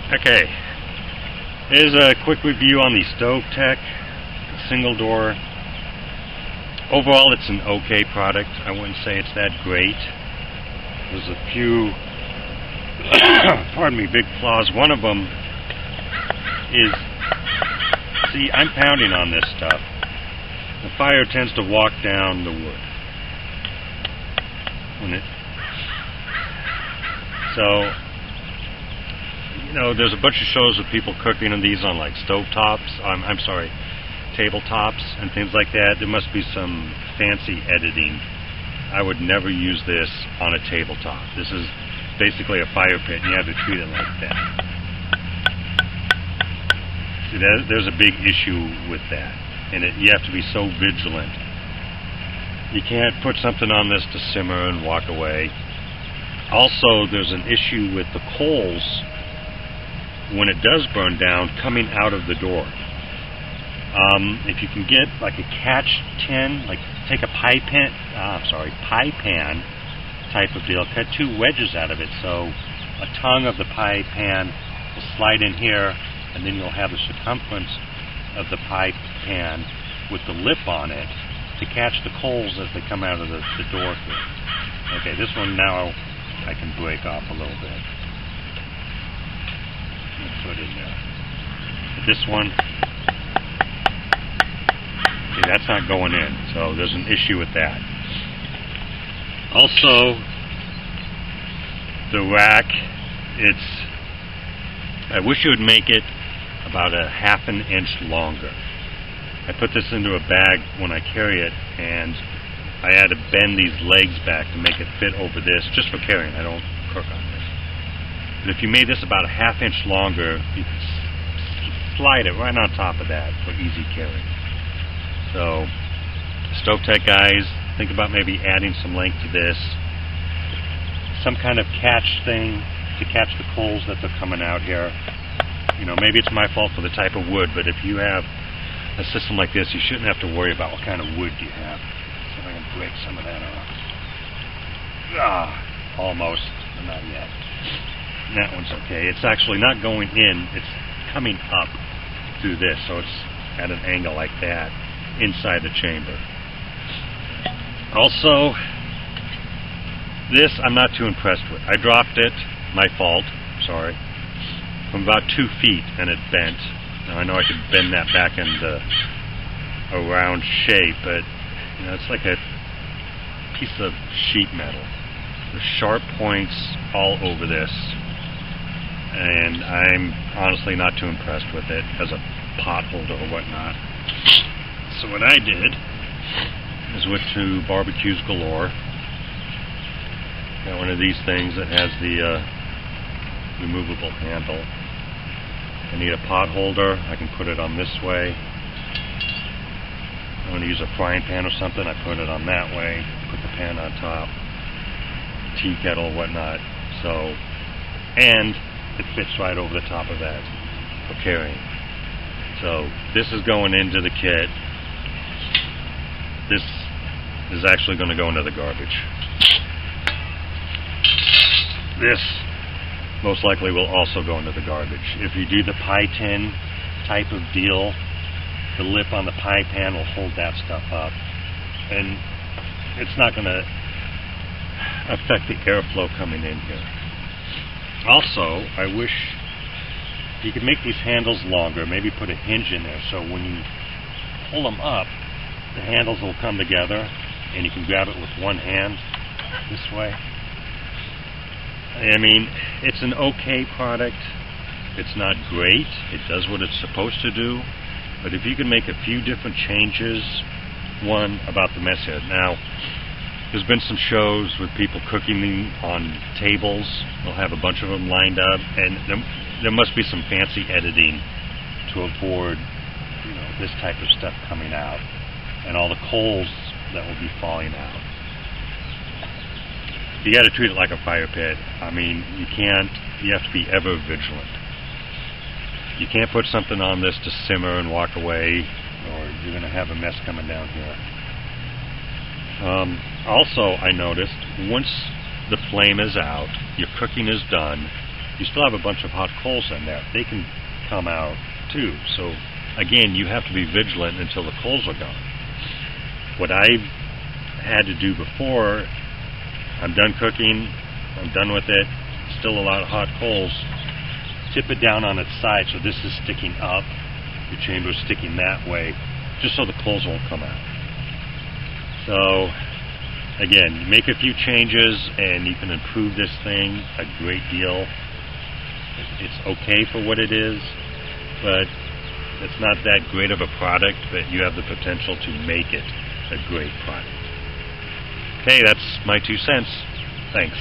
Okay, here's a quick review on the StoveTec single door. Overall, it's an okay product. I wouldn't say it's that great. There's a few, pardon me, big flaws. One of them is, see, I'm pounding on this stuff. The fire tends to walk down the wood. So, you know, there's a bunch of shows of people cooking on these on like stovetops, I'm sorry, tabletops and things like that. There must be some fancy editing. I would never use this on a tabletop. This is basically a fire pit and you have to treat it like that. See, there's a big issue with that, and you have to be so vigilant. You can't put something on this to simmer and walk away. Also, there's an issue with the coals when it does burn down coming out of the door. If you can get like a catch tin, like take a pie pan type of deal, cut two wedges out of it so a tongue of the pie pan will slide in here, and then you'll have the circumference of the pie pan with the lip on it to catch the coals as they come out of the door here. Okay, this one now I can break off a little bit. Put in there. But this one, see, that's not going in, so there's an issue with that. Also, the rack, I wish you would make it about a ½ inch longer. I put this into a bag when I carry it, and I had to bend these legs back to make it fit over this, just for carrying. I don't cook on this. But if you made this about a ½ inch longer, you could slide it right on top of that for easy carry. So, StoveTec guys, think about maybe adding some length to this. Some kind of catch thing to catch the coals that are coming out here. You know, maybe it's my fault for the type of wood, but if you have a system like this, you shouldn't have to worry about what kind of wood you have. See if I can break some of that off. Almost, but not yet. That one's okay. It's actually not going in, it's coming up through this, so it's at an angle like that inside the chamber. Also, this I'm not too impressed with. I dropped it, my fault, sorry, from about 2 feet and it bent. Now I know I could bend that back into a round shape, but you know, it's like a piece of sheet metal. There's sharp points all over this, and I'm honestly not too impressed with it as a pot holder or whatnot. So what I did is went to Barbecues Galore. Got one of these things that has the removable handle. I need a pot holder. I can put it on this way. I want to use a frying pan or something. I put it on that way. Put the pan on top. Tea kettle, whatnot. So, and it fits right over the top of that for carrying. So this is going into the kit. This is actually going to go into the garbage. This most likely will also go into the garbage. If you do the pie tin type of deal, the lip on the pie pan will hold that stuff up, and it's not going to affect the airflow coming in here. Also, I wish you could make these handles longer, maybe put a hinge in there so when you pull them up, the handles will come together and you can grab it with one hand this way. I mean, it's an okay product. It's not great. It does what it's supposed to do. But if you can make a few different changes, one, about the mess here. Now, there's been some shows with people cooking on tables. They'll have a bunch of them lined up, and there must be some fancy editing to avoid, you know, this type of stuff coming out and all the coals that will be falling out. You got to treat it like a fire pit. I mean, you have to be ever vigilant. You can't put something on this to simmer and walk away, or you're going to have a mess coming down here. Also, I noticed, once the flame is out, your cooking is done, you still have a bunch of hot coals in there. They can come out too. So again, you have to be vigilant until the coals are gone. What I had to do before, I'm done cooking, I'm done with it, still a lot of hot coals, tip it down on its side so this is sticking up, your chamber is sticking that way, just so the coals won't come out. So again, make a few changes and you can improve this thing a great deal. It's okay for what it is, but it's not that great of a product, but you have the potential to make it a great product. Okay, that's my 2 cents. Thanks.